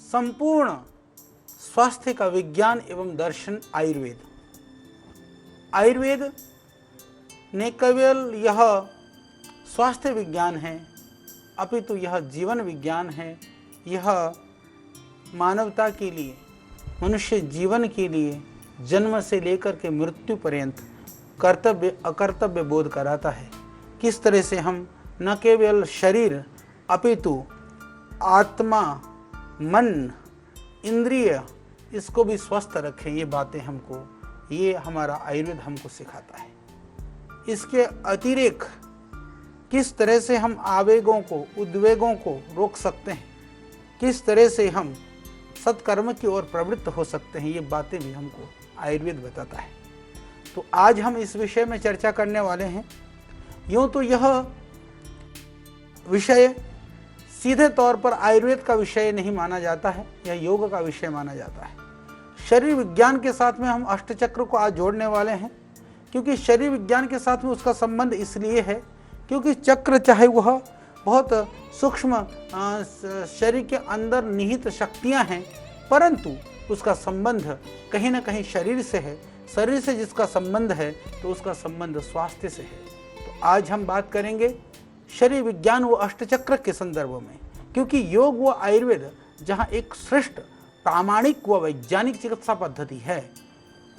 संपूर्ण स्वास्थ्य का विज्ञान एवं दर्शन आयुर्वेद। आयुर्वेद ने केवल यह स्वास्थ्य विज्ञान है, अपितु यह जीवन विज्ञान है। यह मानवता के लिए, मनुष्य जीवन के लिए जन्म से लेकर के मृत्यु पर्यंत कर्तव्य अकर्तव्य बोध कराता है। किस तरह से हम न केवल शरीर अपितु आत्मा, मन, इंद्रिय इसको भी स्वस्थ रखें, ये बातें हमको, ये हमारा आयुर्वेद हमको सिखाता है। इसके अतिरिक्त किस तरह से हम आवेगों को, उद्वेगों को रोक सकते हैं, किस तरह से हम सत्कर्म की ओर प्रवृत्त हो सकते हैं, ये बातें भी हमको आयुर्वेद बताता है। तो आज हम इस विषय में चर्चा करने वाले हैं। यूँ तो यह विषय सीधे तौर पर आयुर्वेद का विषय नहीं माना जाता है, यह योग का विषय माना जाता है। शरीर विज्ञान के साथ में हम अष्टचक्र को आज जोड़ने वाले हैं, क्योंकि शरीर विज्ञान के साथ में उसका संबंध इसलिए है क्योंकि चक्र चाहे वह बहुत सूक्ष्म शरीर के अंदर निहित शक्तियां हैं, परंतु उसका संबंध कहीं ना कहीं शरीर से है। शरीर से जिसका संबंध है तो उसका संबंध स्वास्थ्य से है। तो आज हम बात करेंगे शरीर विज्ञान व अष्टचक्र के संदर्भ में, क्योंकि योग व आयुर्वेद जहाँ एक श्रेष्ठ प्रामाणिक व वैज्ञानिक चिकित्सा पद्धति है,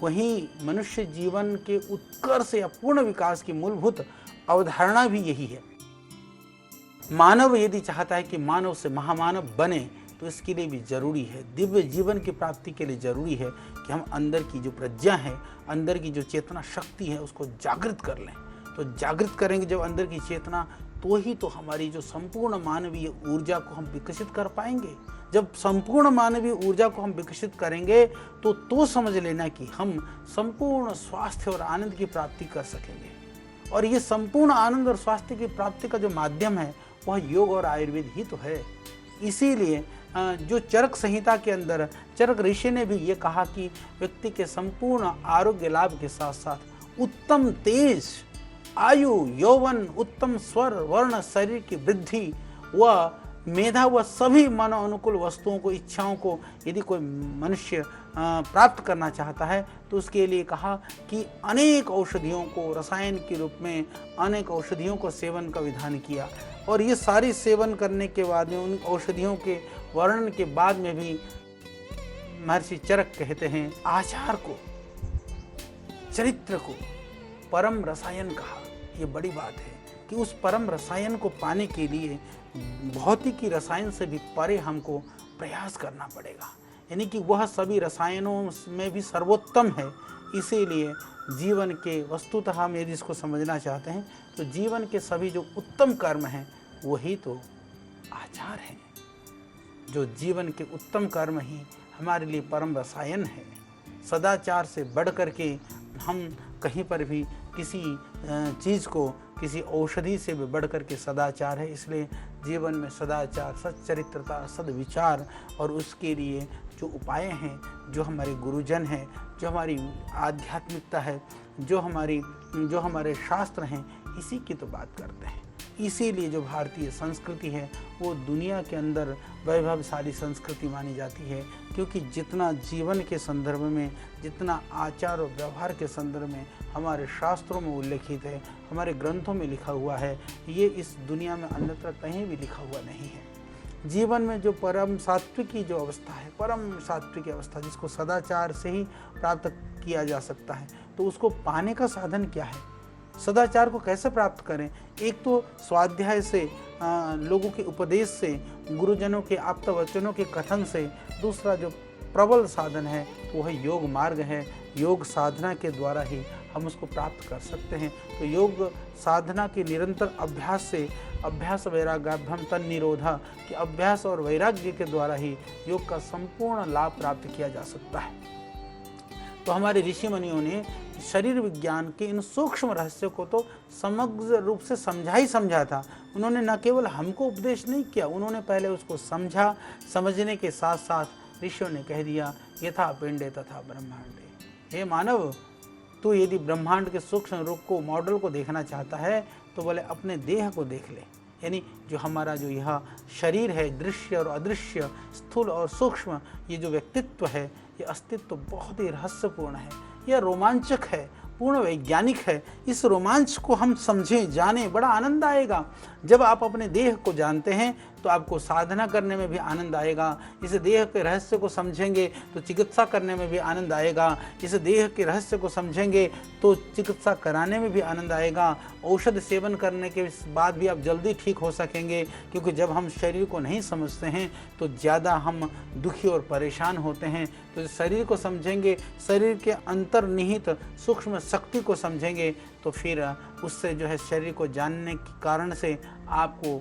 वहीं मनुष्य जीवन के उत्कर्ष या पूर्ण विकास की मूलभूत अवधारणा भी यही है। मानव यदि चाहता है कि मानव से महामानव बने तो इसके लिए भी जरूरी है, दिव्य जीवन की प्राप्ति के लिए जरूरी है कि हम अंदर की जो प्रज्ञा है, अंदर की जो चेतना शक्ति है उसको जागृत कर लें। तो जागृत करेंगे जब अंदर की चेतना, तो ही तो हमारी जो संपूर्ण मानवीय ऊर्जा को हम विकसित कर पाएंगे। जब संपूर्ण मानवीय ऊर्जा को हम विकसित करेंगे तो समझ लेना कि हम संपूर्ण स्वास्थ्य और आनंद की प्राप्ति कर सकेंगे। और ये संपूर्ण आनंद और स्वास्थ्य की प्राप्ति का जो माध्यम है वह योग और आयुर्वेद ही तो है। इसीलिए जो चरक संहिता के अंदर चरक ऋषि ने भी ये कहा कि व्यक्ति के संपूर्ण आरोग्य लाभ के साथ साथ उत्तम तेज, आयु, यौवन, उत्तम स्वर, वर्ण, शरीर की वृद्धि व मेधा व सभी मानव अनुकूल वस्तुओं को, इच्छाओं को यदि कोई मनुष्य प्राप्त करना चाहता है तो उसके लिए कहा कि अनेक औषधियों को रसायन के रूप में अनेक औषधियों को सेवन का विधान किया। और ये सारी सेवन करने के बाद में, उन औषधियों के वर्णन के बाद में भी महर्षि चरक कहते हैं आचार को, चरित्र को परम रसायन कहा। ये बड़ी बात है कि उस परम रसायन को पाने के लिए भौतिकी रसायन से भी परे हमको प्रयास करना पड़ेगा, यानी कि वह सभी रसायनों में भी सर्वोत्तम है। इसीलिए जीवन के वस्तुतः हम यदि इसको समझना चाहते हैं तो जीवन के सभी जो उत्तम कर्म हैं वही तो आचार हैं। जो जीवन के उत्तम कर्म ही हमारे लिए परम रसायन है। सदाचार से बढ़ कर के हम कहीं पर भी किसी चीज़ को, किसी औषधि से भी बढ़ कर के सदाचार है। इसलिए जीवन में सदाचार, सच्चरित्रता, सद्विचार और उसके लिए जो उपाय हैं, जो हमारे गुरुजन हैं, जो हमारी आध्यात्मिकता है, जो हमारे शास्त्र हैं, इसी की तो बात करते हैं। इसीलिए जो भारतीय संस्कृति है वो दुनिया के अंदर वैभवशाली संस्कृति मानी जाती है, क्योंकि जितना जीवन के संदर्भ में, जितना आचार और व्यवहार के संदर्भ में हमारे शास्त्रों में उल्लेखित है, हमारे ग्रंथों में लिखा हुआ है, ये इस दुनिया में अन्यत्र कहीं भी लिखा हुआ नहीं है। जीवन में जो परम सात्विकी जो अवस्था है, परम सात्विक अवस्था जिसको सदाचार से ही प्राप्त किया जा सकता है, तो उसको पाने का साधन क्या है? सदाचार को कैसे प्राप्त करें? एक तो स्वाध्याय से, लोगों के उपदेश से, गुरुजनों के आप्त वचनों के कथन से। दूसरा जो प्रबल साधन है तो वह योग मार्ग है। योग साधना के द्वारा ही हम उसको प्राप्त कर सकते हैं। तो योग साधना के निरंतर अभ्यास से, अभ्यास वैराग्याभ्याम तन निरोधा, कि अभ्यास और वैराग्य के द्वारा ही योग का संपूर्ण लाभ प्राप्त किया जा सकता है। तो हमारे ऋषि मुनियों ने शरीर विज्ञान के इन सूक्ष्म रहस्यों को तो समग्र रूप से समझा ही समझा था। उन्होंने न केवल हमको उपदेश नहीं किया, उन्होंने पहले उसको समझा। समझने के साथ साथ ऋषियों ने कह दिया यथा पिंडे तथा ब्रह्मांडे। हे मानव, तू यदि ब्रह्मांड के सूक्ष्म रूप को, मॉडल को देखना चाहता है तो बोले अपने देह को देख ले। यानी जो हमारा जो यह शरीर है, दृश्य और अदृश्य, स्थूल और सूक्ष्म, ये जो व्यक्तित्व है, ये अस्तित्व बहुत ही रहस्यपूर्ण है, यह रोमांचक है, पूर्ण वैज्ञानिक है। इस रोमांच को हम समझें, जानें, बड़ा आनंद आएगा। जब आप अपने देह को जानते हैं तो आपको साधना करने में भी आनंद आएगा। इस देह के रहस्य को समझेंगे तो चिकित्सा करने में भी आनंद आएगा। इस देह के रहस्य को समझेंगे तो चिकित्सा कराने में भी आनंद आएगा। औषध सेवन करने के बाद भी आप जल्दी ठीक हो सकेंगे, क्योंकि जब हम शरीर को नहीं समझते हैं तो ज़्यादा हम दुखी और परेशान होते हैं। तो शरीर को समझेंगे, शरीर के अंतर्निहित सूक्ष्म शक्ति को समझेंगे तो फिर उससे जो है शरीर को जानने के कारण से आपको,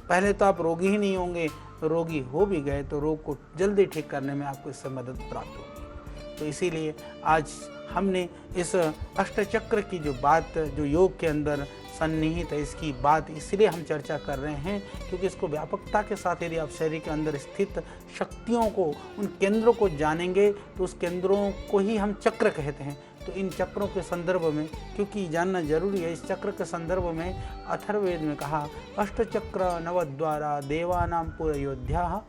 पहले तो आप रोगी ही नहीं होंगे, रोगी हो भी गए तो रोग को जल्दी ठीक करने में आपको इससे मदद प्राप्त होगी। तो इसीलिए आज हमने इस अष्टचक्र की जो बात, जो योग के अंदर सन्निहित है, इसकी बात इसलिए हम चर्चा कर रहे हैं क्योंकि इसको व्यापकता के साथ यदि आप शरीर के अंदर स्थित शक्तियों को, उन केंद्रों को जानेंगे तो उस केंद्रों को ही हम चक्र कहते हैं। तो इन चक्रों के संदर्भ में, क्योंकि जानना जरूरी है, इस चक्र के संदर्भ में अथर्ववेद में कहा अष्टचक्र नवद्वारा देवानां पुरयोध्या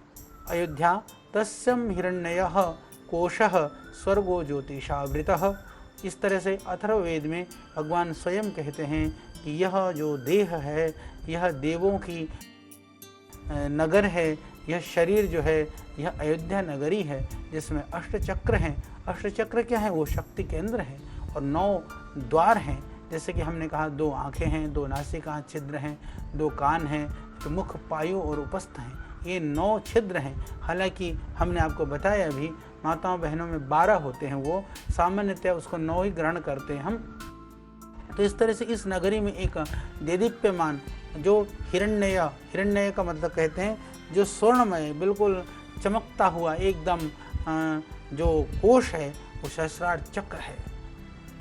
अयोध्या तस्यम हिरण्यः कोशः स्वर्गो ज्योतिषावृतः। इस तरह से अथर्ववेद में भगवान स्वयं कहते हैं कि यह जो देह है, यह देवों की नगर है, यह शरीर जो है यह अयोध्या नगरी है जिसमें अष्टचक्र हैं। अष्टचक्र क्या है? वो शक्ति केंद्र है और 9 द्वार हैं। जैसे कि हमने कहा 2 आँखें हैं, 2 नासिका छिद्र हैं, 2 कान हैं, तो मुख, पायु और उपस्थ हैं। ये 9 छिद्र हैं। हालांकि हमने आपको बताया अभी, माताओं बहनों में 12 होते हैं, वो सामान्यतः उसको 9 ही ग्रहण करते हैं हम। तो इस तरह से इस नगरी में एक देदीप्यमान जो हिरण्यय का मतलब कहते हैं जो स्वर्णमय, बिल्कुल चमकता हुआ एकदम जो कोश है वो सहस्रार चक्र है।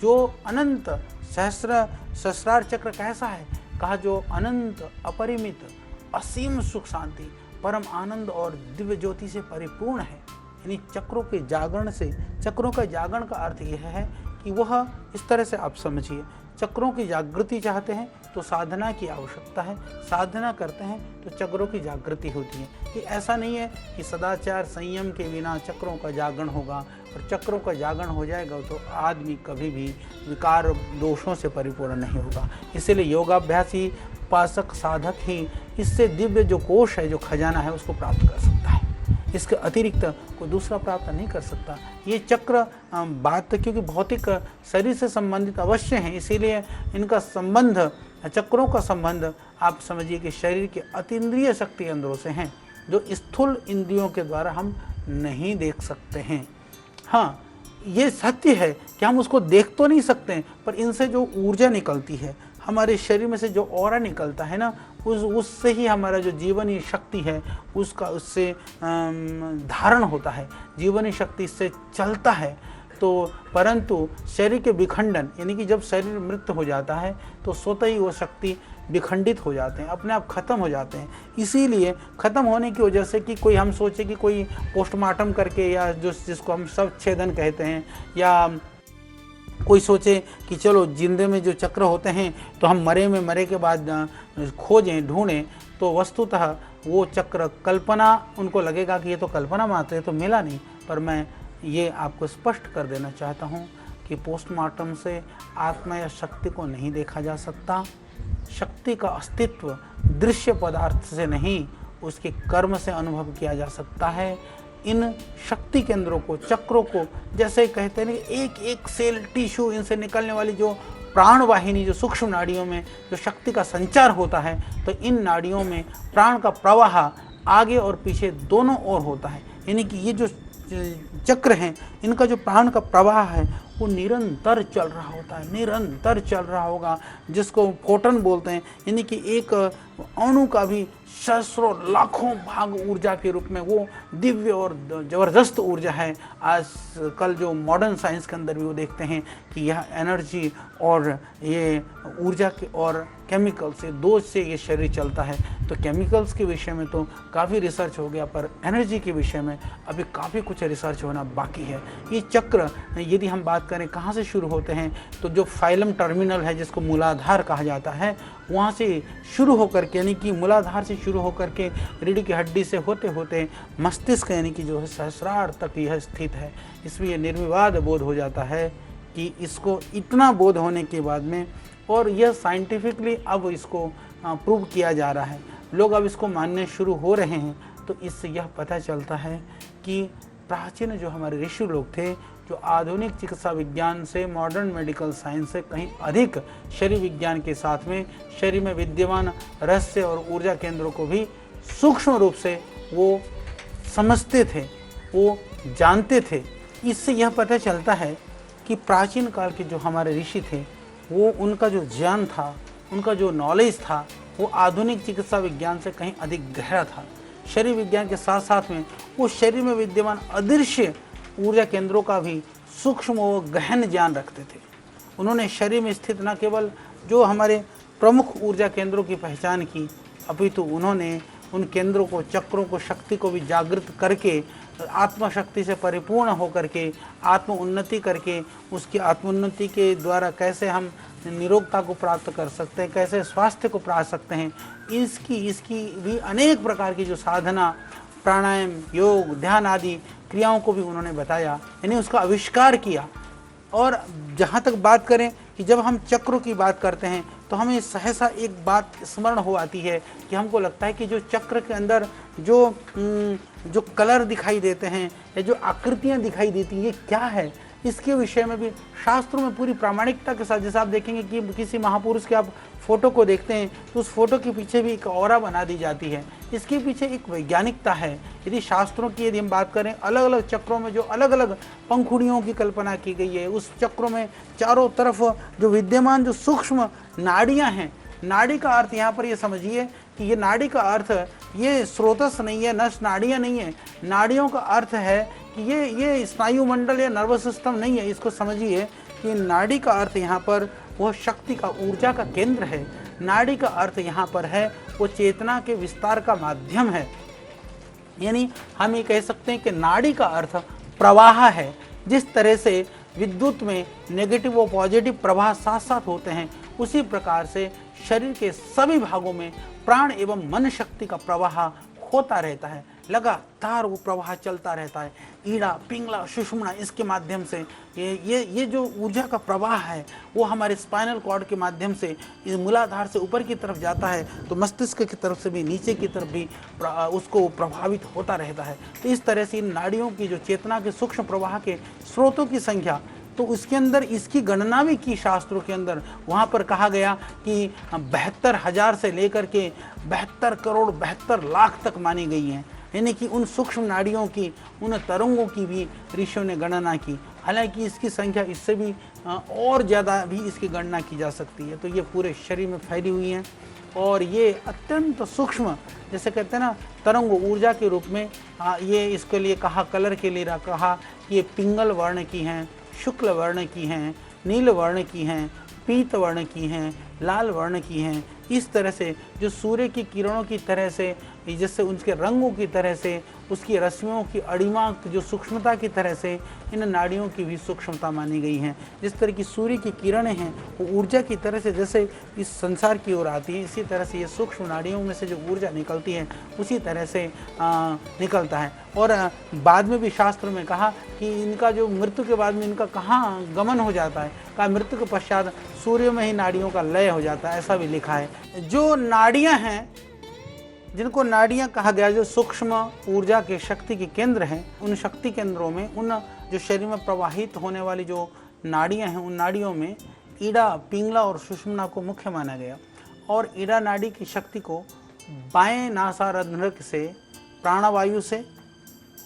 जो अनंत सहस्रार चक्र कैसा है? कहा जो अनंत, अपरिमित, असीम सुख शांति, परम आनंद और दिव्य ज्योति से परिपूर्ण है। यानी चक्रों के जागरण से, चक्रों का जागरण का अर्थ यह है कि वह, इस तरह से आप समझिए, चक्रों की जागृति चाहते हैं तो साधना की आवश्यकता है, साधना करते हैं तो चक्रों की जागृति होती है। ये ऐसा नहीं है कि सदाचार संयम के बिना चक्रों का जागरण होगा, और चक्रों का जागरण हो जाएगा तो आदमी कभी भी विकार दोषों से परिपूर्ण नहीं होगा। इसीलिए योगाभ्यासी, उपासक, साधक ही इससे दिव्य जो कोश है, जो खजाना है, उसको प्राप्त कर सकता है। इसके अतिरिक्त कोई दूसरा प्राप्त नहीं कर सकता। ये चक्र बात, क्योंकि भौतिक शरीर से संबंधित अवश्य हैं, इसीलिए इनका संबंध, चक्रों का संबंध आप समझिए कि शरीर के अतीन्द्रिय शक्ति केंद्रों से हैं, जो स्थूल इंद्रियों के द्वारा हम नहीं देख सकते हैं। हाँ, ये सत्य है कि हम उसको देख तो नहीं सकते, पर इनसे जो ऊर्जा निकलती है, हमारे शरीर में से जो ऑरा निकलता है ना, उससे ही हमारा जो जीवनी शक्ति है उससे धारण होता है, जीवनी शक्ति इससे चलता है। तो परंतु शरीर के विखंडन, यानी कि जब शरीर मृत हो जाता है तो स्वतः ही वो शक्ति विखंडित हो जाते हैं, अपने आप खत्म हो जाते हैं। इसीलिए खत्म होने की वजह से कि कोई, हम सोचे कि कोई पोस्टमार्टम करके, या जिसको हम शव छेदन कहते हैं, या कोई सोचे कि चलो जिंदे में जो चक्र होते हैं तो हम मरे के बाद खोजें, ढूंढें, तो वस्तुतः वो चक्र कल्पना, उनको लगेगा कि ये तो कल्पना मात्र है, तो मिला नहीं। पर मैं ये आपको स्पष्ट कर देना चाहता हूँ कि पोस्टमार्टम से आत्मा या शक्ति को नहीं देखा जा सकता। शक्ति का अस्तित्व दृश्य पदार्थ से नहीं, उसके कर्म से अनुभव किया जा सकता है। इन शक्ति केंद्रों को, चक्रों को, जैसे कहते हैं एक एक सेल, टिश्यू, इनसे निकलने वाली जो प्राण वाहिनी, जो सूक्ष्म नाड़ियों में जो शक्ति का संचार होता है, तो इन नाड़ियों में प्राण का प्रवाह आगे और पीछे दोनों ओर होता है। यानी कि ये जो चक्र हैं, इनका जो प्राण का प्रवाह है वो निरंतर चल रहा होता है, निरंतर चल रहा होगा, जिसको फोटन बोलते हैं। यानी कि एक अणु का भी सहस्रों लाखों भाग ऊर्जा के रूप में वो दिव्य और ज़बरदस्त ऊर्जा है। आज कल जो मॉडर्न साइंस के अंदर भी वो देखते हैं कि यह एनर्जी और ये ऊर्जा के और केमिकल से, दो से ये शरीर चलता है। तो केमिकल्स के विषय में तो काफ़ी रिसर्च हो गया, पर एनर्जी के विषय में अभी काफ़ी कुछ रिसर्च होना बाकी है। ये चक्र यदि हम बात करें कहाँ से शुरू होते हैं, तो जो फाइलम टर्मिनल है जिसको मूलाधार कहा जाता है, वहाँ से शुरू होकर के, यानी कि मूलाधार से शुरू होकर के रीढ़ की हड्डी से होते होते मस्तिष्क यानी कि जो है सहस्रार तक यह स्थित है। इसमें यह निर्विवाद बोध हो जाता है कि इसको इतना बोध होने के बाद में, और यह साइंटिफिकली अब इसको प्रूव किया जा रहा है, लोग अब इसको मानने शुरू हो रहे हैं, तो इससे यह पता चलता है कि प्राचीन जो हमारे ऋषि लोग थे, जो आधुनिक चिकित्सा विज्ञान से, मॉडर्न मेडिकल साइंस से कहीं अधिक शरीर विज्ञान के साथ में शरीर में विद्यमान रहस्य और ऊर्जा केंद्रों को भी सूक्ष्म रूप से वो समझते थे, वो जानते थे। इससे यह पता चलता है कि प्राचीन काल के जो हमारे ऋषि थे, वो उनका जो ज्ञान था, उनका जो नॉलेज था, वो आधुनिक चिकित्सा विज्ञान से कहीं अधिक गहरा था। शरीर विज्ञान के साथ साथ में वो शरीर में विद्यमान अदृश्य ऊर्जा केंद्रों का भी सूक्ष्म व गहन ज्ञान रखते थे। उन्होंने शरीर में स्थित न केवल जो हमारे प्रमुख ऊर्जा केंद्रों की पहचान की, अपितु उन्होंने उन केंद्रों को, चक्रों को, शक्ति को भी जागृत करके आत्मशक्ति से परिपूर्ण होकर के आत्म उन्नति करके, उसकी आत्मोन्नति के द्वारा कैसे हम निरोगता को प्राप्त कर सकते हैं, कैसे स्वास्थ्य को प्राप्त सकते हैं, इसकी भी अनेक प्रकार की जो साधना, प्राणायाम, योग, ध्यान आदि क्रियाओं को भी उन्होंने बताया, यानी उसका आविष्कार किया। और जहाँ तक बात करें कि जब हम चक्रों की बात करते हैं तो हमें सहसा एक बात स्मरण हो आती है कि हमको लगता है कि जो चक्र के अंदर जो कलर दिखाई देते हैं या जो आकृतियाँ दिखाई देती हैं, ये क्या है, इसके विषय में भी शास्त्रों में पूरी प्रामाणिकता के साथ, जैसे आप देखेंगे कि किसी महापुरुष के आप फोटो को देखते हैं तो उस फोटो के पीछे भी एक ऑरा बना दी जाती है। इसके पीछे एक वैज्ञानिकता है। यदि शास्त्रों की यदि हम बात करें, अलग अलग चक्रों में जो अलग अलग पंखुड़ियों की कल्पना की गई है, उस चक्रों में चारों तरफ जो विद्यमान जो सूक्ष्म नाड़ियाँ हैं, नाड़ी का अर्थ यहाँ पर ये समझिए कि ये नाड़ी का अर्थ ये स्रोतस नहीं है, नस नाड़ियाँ नहीं है, नाड़ियों का अर्थ है कि ये स्नायु मंडल या नर्वस सिस्टम नहीं है। इसको समझिए कि नाड़ी का अर्थ यहाँ पर वो शक्ति का, ऊर्जा का केंद्र है। नाड़ी का अर्थ यहाँ पर है वो चेतना के विस्तार का माध्यम है। यानी हम ये कह सकते हैं कि नाड़ी का अर्थ प्रवाह है। जिस तरह से विद्युत में नेगेटिव और पॉजिटिव प्रवाह साथ साथ होते हैं, उसी प्रकार से शरीर के सभी भागों में प्राण एवं मन शक्ति का प्रवाह होता रहता है, लगातार वो प्रवाह चलता रहता है। ईड़ा, पिंगला, सुषुम्ना, इसके माध्यम से ये जो ऊर्जा का प्रवाह है वो हमारे स्पाइनल कॉर्ड के माध्यम से मूलाधार से ऊपर की तरफ जाता है, तो मस्तिष्क की तरफ से भी नीचे की तरफ भी उसको प्रभावित होता रहता है। तो इस तरह से इन नाड़ियों की जो चेतना के सूक्ष्म प्रवाह के स्रोतों की संख्या, तो उसके अंदर इसकी गणना भी की शास्त्रों के अंदर। वहाँ पर कहा गया कि 72,000 से लेकर के 72,72,00,000 तक मानी गई हैं। यानी कि उन सूक्ष्म नाड़ियों की, उन तरंगों की भी ऋषियों ने गणना की। हालांकि इसकी संख्या इससे भी और ज़्यादा भी इसकी गणना की जा सकती है। तो ये पूरे शरीर में फैली हुई हैं और ये अत्यंत सूक्ष्म, जैसे कहते हैं ना, तरंग ऊर्जा के रूप में ये इसके लिए कहा, कलर के लिए कहा कि ये पिंगल वर्ण की हैं, शुक्ल वर्ण की हैं, नील वर्ण की हैं, पीत वर्ण की हैं, लाल वर्ण की हैं। इस तरह से जो सूर्य की किरणों की तरह से, जैसे उनके रंगों की तरह से, उसकी रश्मियों की अड़िमा जो सूक्ष्मता की तरह से इन नाड़ियों की भी सूक्ष्मता मानी गई है। जिस तरह की सूर्य की किरणें हैं वो ऊर्जा की तरह से जैसे इस संसार की ओर आती है, इसी तरह से ये सूक्ष्म नाड़ियों में से जो ऊर्जा निकलती है उसी तरह से निकलता है। और बाद में भी शास्त्र में कहा कि इनका जो मृत्यु के बाद में इनका कहाँ गमन हो जाता है, कहा मृत्यु के पश्चात सूर्य में ही नाड़ियों का लय हो जाता है, ऐसा भी लिखा है। जो नाड़ियाँ हैं, जिनको नाड़ियाँ कहा गया, जो सूक्ष्म ऊर्जा के शक्ति के केंद्र हैं, उन शक्ति केंद्रों में, उन जो शरीर में प्रवाहित होने वाली जो नाड़ियाँ हैं, उन नाड़ियों में ईड़ा, पिंगला और सुषुम्ना को मुख्य माना गया। और ईड़ा नाड़ी की शक्ति को बाएं नासारंध्र से, प्राणवायु से,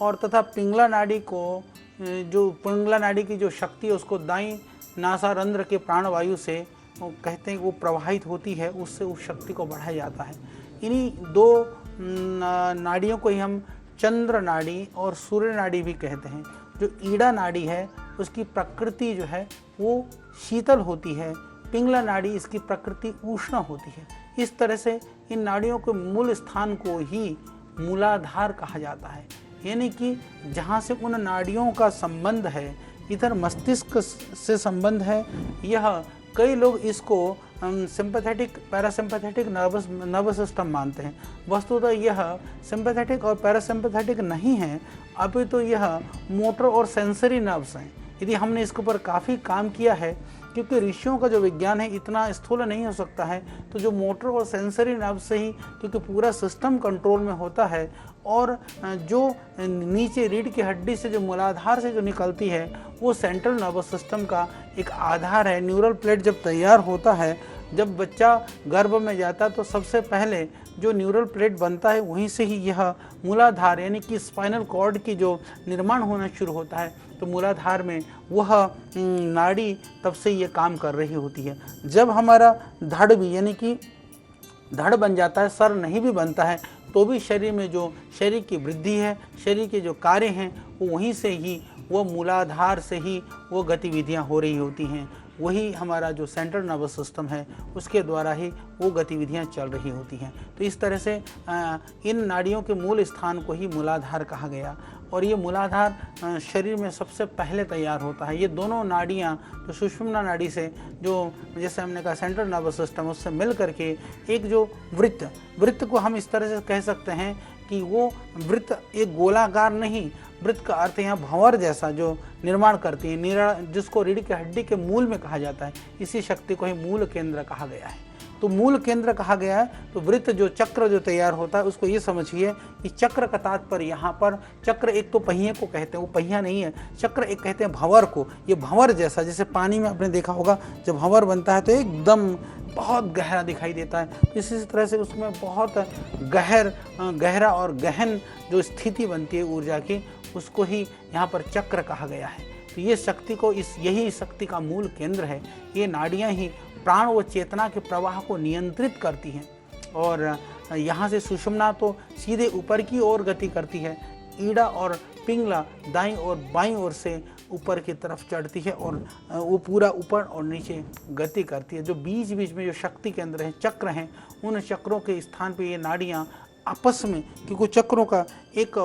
और तथा पिंगला नाड़ी को, जो पिंगला नाड़ी की जो शक्ति है उसको दाईं नासारंध्र के प्राणवायु से वो कहते हैं वो प्रवाहित होती है, उससे उस शक्ति को बढ़ाया जाता है। इन्हीं दो नाड़ियों को ही हम चंद्र नाड़ी और सूर्य नाड़ी भी कहते हैं। जो ईड़ा नाड़ी है उसकी प्रकृति जो है वो शीतल होती है, पिंगला नाड़ी इसकी प्रकृति उष्ण होती है। इस तरह से इन नाड़ियों के मूल स्थान को ही मूलाधार कहा जाता है। यानी कि जहाँ से उन नाड़ियों का संबंध है, इधर मस्तिष्क से संबंध है। यह कई लोग इसको सिंपैथेटिक पैरासिम्पैथेटिक नर्वस सिस्टम मानते हैं। वस्तुतः यह सिंपैथेटिक और पैरासिम्पैथेटिक नहीं है, अभी तो यह मोटर और सेंसरी नर्व्स हैं। यदि हमने इसके ऊपर काफ़ी काम किया है, क्योंकि ऋषियों का जो विज्ञान है इतना स्थूल नहीं हो सकता है, तो जो मोटर और सेंसरी नर्व से ही, क्योंकि पूरा सिस्टम कंट्रोल में होता है, और जो नीचे रीढ़ की हड्डी से जो मूलाधार से जो निकलती है वो सेंट्रल नर्वस सिस्टम का एक आधार है। न्यूरल प्लेट जब तैयार होता है, जब बच्चा गर्भ में जाता है, तो सबसे पहले जो न्यूरल प्लेट बनता है वहीं से ही यह मूलाधार यानी कि स्पाइनल कॉर्ड की जो निर्माण होना शुरू होता है। तो मूलाधार में वह नाड़ी तब से ये काम कर रही होती है। जब हमारा धड़ भी यानी कि धड़ बन जाता है, सर नहीं भी बनता है, तो भी शरीर में जो शरीर की वृद्धि है, शरीर के जो कार्य हैं, वो वहीं से ही, वो मूलाधार से ही वो गतिविधियां हो रही होती हैं। वही हमारा जो सेंट्रल नर्वस सिस्टम है उसके द्वारा ही वो गतिविधियां चल रही होती हैं। तो इस तरह से इन नाड़ियों के मूल स्थान को ही मूलाधार कहा गया। और ये मूलाधार शरीर में सबसे पहले तैयार होता है। ये दोनों नाड़ियाँ जो सुषुम्ना नाड़ी से, जो जैसे हमने कहा सेंट्रल नर्वस सिस्टम, उससे मिल करके एक जो वृत्त को हम इस तरह से कह सकते हैं कि वो वृत्त एक गोलाकार नहीं, वृत्त का अर्थ यहाँ भंवर जैसा जो निर्माण करती है, जिसको रीढ़ की हड्डी के मूल में कहा जाता है। इसी शक्ति को ही मूल केंद्र कहा गया है। तो मूल केंद्र कहा गया है। तो वृत्त जो चक्र जो तैयार होता है, उसको ये समझिए कि चक्र का तात्पर्य यहाँ पर, चक्र एक तो पहिए को कहते हैं, वो पहिया नहीं है, चक्र एक कहते हैं भंवर को। ये भंवर जैसा, जैसे पानी में आपने देखा होगा जब भंवर बनता है तो एकदम बहुत गहरा दिखाई देता है। तो इसी तरह से उसमें बहुत गहरा और गहन जो स्थिति बनती है ऊर्जा की, उसको ही यहाँ पर चक्र कहा गया है। तो ये शक्ति को, यही शक्ति का मूल केंद्र है। ये नाड़ियाँ ही प्राण व चेतना के प्रवाह को नियंत्रित करती हैं। और यहाँ से सुषुम्ना तो सीधे ऊपर की ओर गति करती है, ईड़ा और पिंगला दाईं और बाईं ओर से ऊपर की तरफ चढ़ती है, और वो पूरा ऊपर और नीचे गति करती है। जो बीच बीच में जो शक्ति केंद्र हैं, चक्र हैं, उन चक्रों के स्थान पे ये नाड़ियाँ आपस में, क्योंकि चक्रों का एक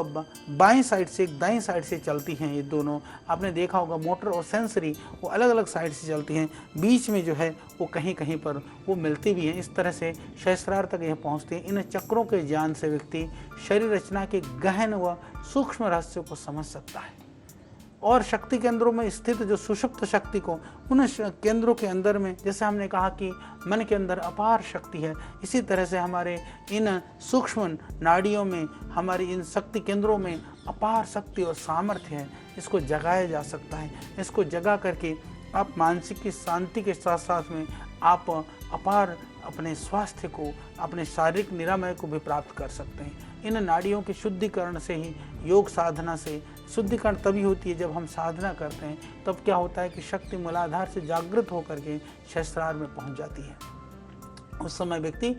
बाएं साइड से एक दाईं साइड से चलती हैं, ये दोनों आपने देखा होगा, मोटर और सेंसरी वो अलग अलग साइड से चलती हैं। बीच में जो है वो कहीं कहीं पर वो मिलती भी हैं। इस तरह से सहस्रार तक यह पहुँचती हैं। इन चक्रों के ज्ञान से व्यक्ति शरीर रचना के गहन व सूक्ष्म रहस्य को समझ सकता है। और शक्ति केंद्रों में स्थित जो सुषुप्त शक्ति को, उन केंद्रों के अंदर में, जैसे हमने कहा कि मन के अंदर अपार शक्ति है, इसी तरह से हमारे इन सूक्ष्म नाड़ियों में, हमारी इन शक्ति केंद्रों में अपार शक्ति और सामर्थ्य है। इसको जगाया जा सकता है। इसको जगा करके आप मानसिक की शांति के साथ साथ में आप अपार अपने स्वास्थ्य को, अपने शारीरिक निरामय को भी प्राप्त कर सकते हैं। इन नाड़ियों के शुद्धिकरण से ही, योग साधना से शुद्धिकरण तभी होती है जब हम साधना करते हैं। तब क्या होता है कि शक्ति मूलाधार से जागृत होकर के सहस्रार में पहुंच जाती है। उस समय व्यक्ति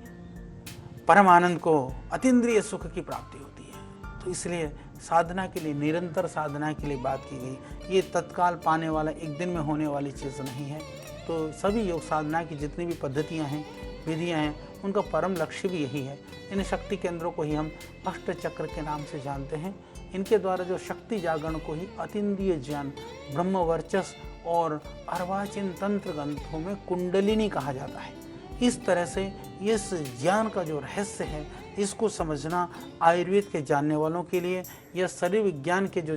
परम आनंद को, अतीन्द्रिय सुख की प्राप्ति होती है। तो इसलिए साधना के लिए, निरंतर साधना के लिए बात की गई। ये तत्काल पाने वाला, एक दिन में होने वाली चीज़ नहीं है। तो सभी योग साधना की जितनी भी पद्धतियाँ हैं, विधियाँ हैं, उनका परम लक्ष्य भी यही है। इन शक्ति केंद्रों को ही हम अष्ट चक्र के नाम से जानते हैं। इनके द्वारा जो शक्ति जागरण को ही अतीन्द्रिय ज्ञान, ब्रह्म वर्चस्व और अर्वाचीन तंत्र ग्रंथों में कुंडलिनी कहा जाता है। इस तरह से इस ज्ञान का जो रहस्य है, इसको समझना आयुर्वेद के जानने वालों के लिए या शरीर विज्ञान के जो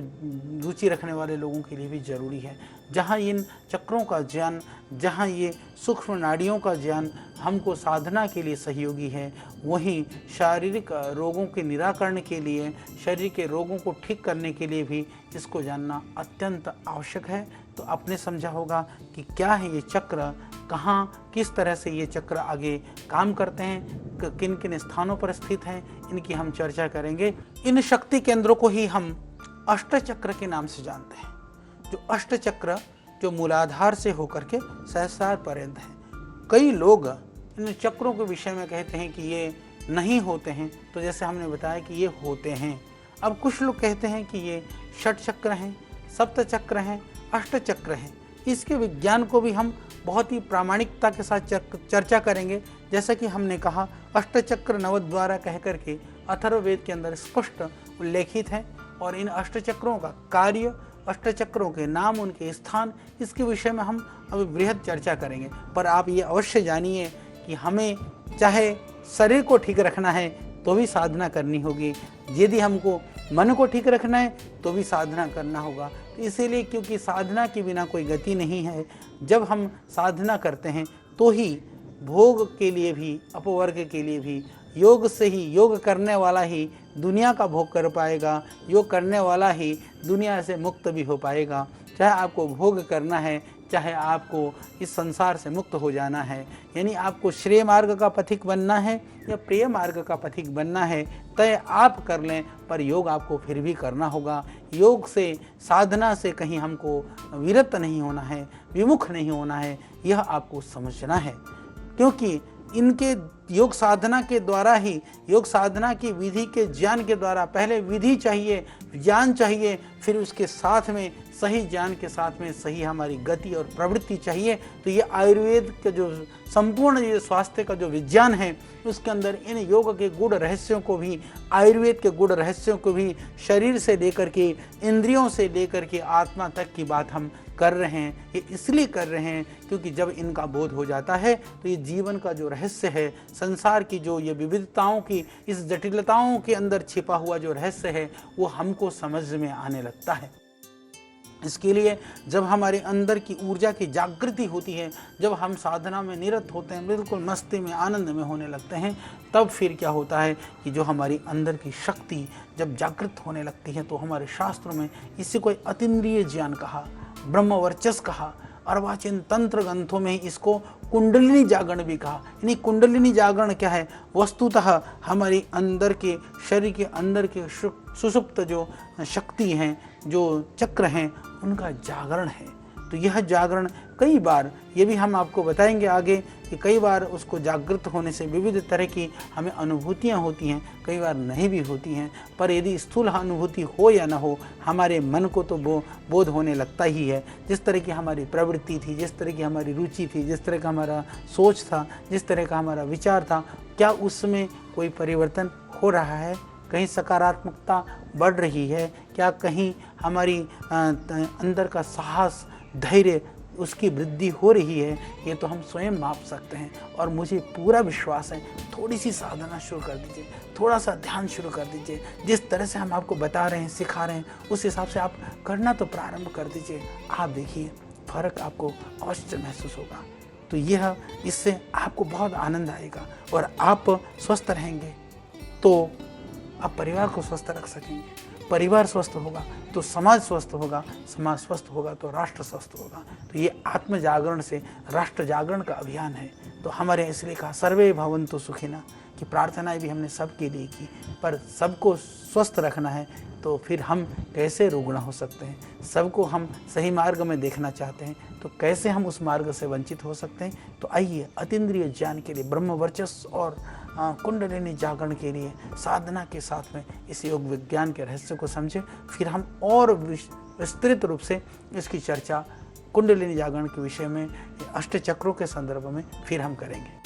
रुचि रखने वाले लोगों के लिए भी जरूरी है। जहाँ इन चक्रों का ज्ञान, जहाँ ये सूक्ष्म नाड़ियों का ज्ञान हमको साधना के लिए सहयोगी है, वहीं शारीरिक रोगों के निराकरण के लिए, शरीर के रोगों को ठीक करने के लिए भी इसको जानना अत्यंत आवश्यक है। तो आपने समझा होगा कि क्या है ये चक्र, कहाँ किस तरह से ये चक्र आगे काम करते हैं, किन किन स्थानों पर स्थित हैं, इनकी हम चर्चा करेंगे। इन शक्ति केंद्रों को ही हम अष्ट चक्र के नाम से जानते हैं। जो अष्ट चक्र जो मूलाधार से होकर के सहस्रार पर्यंत है। कई लोग इन चक्रों के विषय में कहते हैं कि ये नहीं होते हैं, तो जैसे हमने बताया कि ये होते हैं। अब कुछ लोग कहते हैं कि ये षट चक्र हैं, सप्त चक्र हैं, अष्ट चक्र हैं। इसके विज्ञान को भी हम बहुत ही प्रामाणिकता के साथ चर्चा करेंगे। जैसा कि हमने कहा, अष्ट चक्र नवद्वारा कह करके अथर्ववेद के अंदर स्पष्ट उल्लेखित है। और इन अष्टचक्रों का कार्य, अष्टचक्रों के नाम, उनके स्थान, इसके विषय में हम अभी बृहद चर्चा करेंगे। पर आप ये अवश्य जानिए कि हमें चाहे शरीर को ठीक रखना है तो भी साधना करनी होगी, यदि हमको मन को ठीक रखना है तो भी साधना करना होगा। तो इसीलिए, क्योंकि साधना के बिना कोई गति नहीं है, जब हम साधना करते हैं तो ही भोग के लिए भी, अपवर्ग के लिए भी, योग से ही, योग करने वाला ही दुनिया का भोग कर पाएगा, योग करने वाला ही दुनिया से मुक्त भी हो पाएगा। चाहे आपको भोग करना है, चाहे आपको इस संसार से मुक्त हो जाना है, यानी आपको श्रेय मार्ग का पथिक बनना है या प्रिय मार्ग का पथिक बनना है, तय आप कर लें, पर योग आपको फिर भी करना होगा। योग से, साधना से कहीं हमको विरत नहीं होना है, विमुख नहीं होना है, यह आपको समझना है। क्योंकि इनके योग साधना के द्वारा ही, योग साधना की विधि के ज्ञान के द्वारा, पहले विधि चाहिए, ज्ञान चाहिए, फिर उसके साथ में सही ज्ञान के साथ में सही हमारी गति और प्रवृत्ति चाहिए। तो ये आयुर्वेद के जो संपूर्ण ये स्वास्थ्य का जो विज्ञान है, उसके अंदर इन योग के गूढ़ रहस्यों को भी, आयुर्वेद के गूढ़ रहस्यों को भी शरीर से लेकर के, इंद्रियों से लेकर के आत्मा तक की बात हम कर रहे हैं। ये इसलिए कर रहे हैं क्योंकि जब इनका बोध हो जाता है तो ये जीवन का जो रहस्य है, संसार की जो ये विविधताओं की, इस जटिलताओं के अंदर छिपा हुआ जो रहस्य है, वो हमको समझ में आने लगता है। इसके लिए जब हमारे अंदर की ऊर्जा की जागृति होती है, जब हम साधना में निरत होते हैं, बिल्कुल मस्ती में, आनंद में होने लगते हैं, तब फिर क्या होता है कि जो हमारी अंदर की शक्ति जब जागृत होने लगती है, तो हमारे शास्त्रों में इसी को अतीन्द्रिय ज्ञान कहा, ब्रह्म वर्चस कहा, अर्वाचीन तंत्र ग्रंथों में इसको कुंडलिनी जागरण भी कहा। यानी कुंडलिनी जागरण क्या है? वस्तुतः हमारी अंदर के, शरीर के अंदर के सुषुप्त जो शक्ति हैं, जो चक्र हैं, उनका जागरण है। तो यह जागरण कई बार, ये भी हम आपको बताएंगे आगे, कि कई बार उसको जागृत होने से विविध तरह की हमें अनुभूतियाँ होती हैं, कई बार नहीं भी होती हैं। पर यदि स्थूल अनुभूति हो या ना हो, हमारे मन को तो बोध होने लगता ही है। जिस तरह की हमारी प्रवृत्ति थी, जिस तरह की हमारी रुचि थी, जिस तरह का हमारा सोच था, जिस तरह का हमारा विचार था, क्या उसमें कोई परिवर्तन हो रहा है? कहीं सकारात्मकता बढ़ रही है? क्या कहीं हमारी अंदर का साहस, धैर्य, उसकी वृद्धि हो रही है? ये तो हम स्वयं माप सकते हैं। और मुझे पूरा विश्वास है, थोड़ी सी साधना शुरू कर दीजिए, थोड़ा सा ध्यान शुरू कर दीजिए, जिस तरह से हम आपको बता रहे हैं, सिखा रहे हैं, उस हिसाब से आप करना तो प्रारंभ कर दीजिए। आप देखिए फर्क आपको अवश्य महसूस होगा। तो यह, इससे आपको बहुत आनंद आएगा और आप स्वस्थ रहेंगे तो आप परिवार को स्वस्थ रख सकेंगे। परिवार स्वस्थ होगा तो समाज स्वस्थ होगा, समाज स्वस्थ होगा तो राष्ट्र स्वस्थ होगा। तो ये आत्म जागरण से राष्ट्र जागरण का अभियान है। तो हमारे इसलिए कहा सर्वे भवन्तु सुखिनः, कि प्रार्थनाएं भी हमने सबके लिए की, पर सबको स्वस्थ रखना है तो फिर हम कैसे रुग्ण हो सकते हैं? सबको हम सही मार्ग में देखना चाहते हैं तो कैसे हम उस मार्ग से वंचित हो सकते हैं? तो आइए अतीन्द्रिय ज्ञान के लिए, ब्रह्म वर्चस्व और कुंडलिनी जागरण के लिए साधना के साथ में इस योग विज्ञान के रहस्य को समझें। फिर हम और विस्तृत रूप से इसकी चर्चा कुंडलिनी जागरण के विषय में, अष्टचक्रों के संदर्भ में फिर हम करेंगे।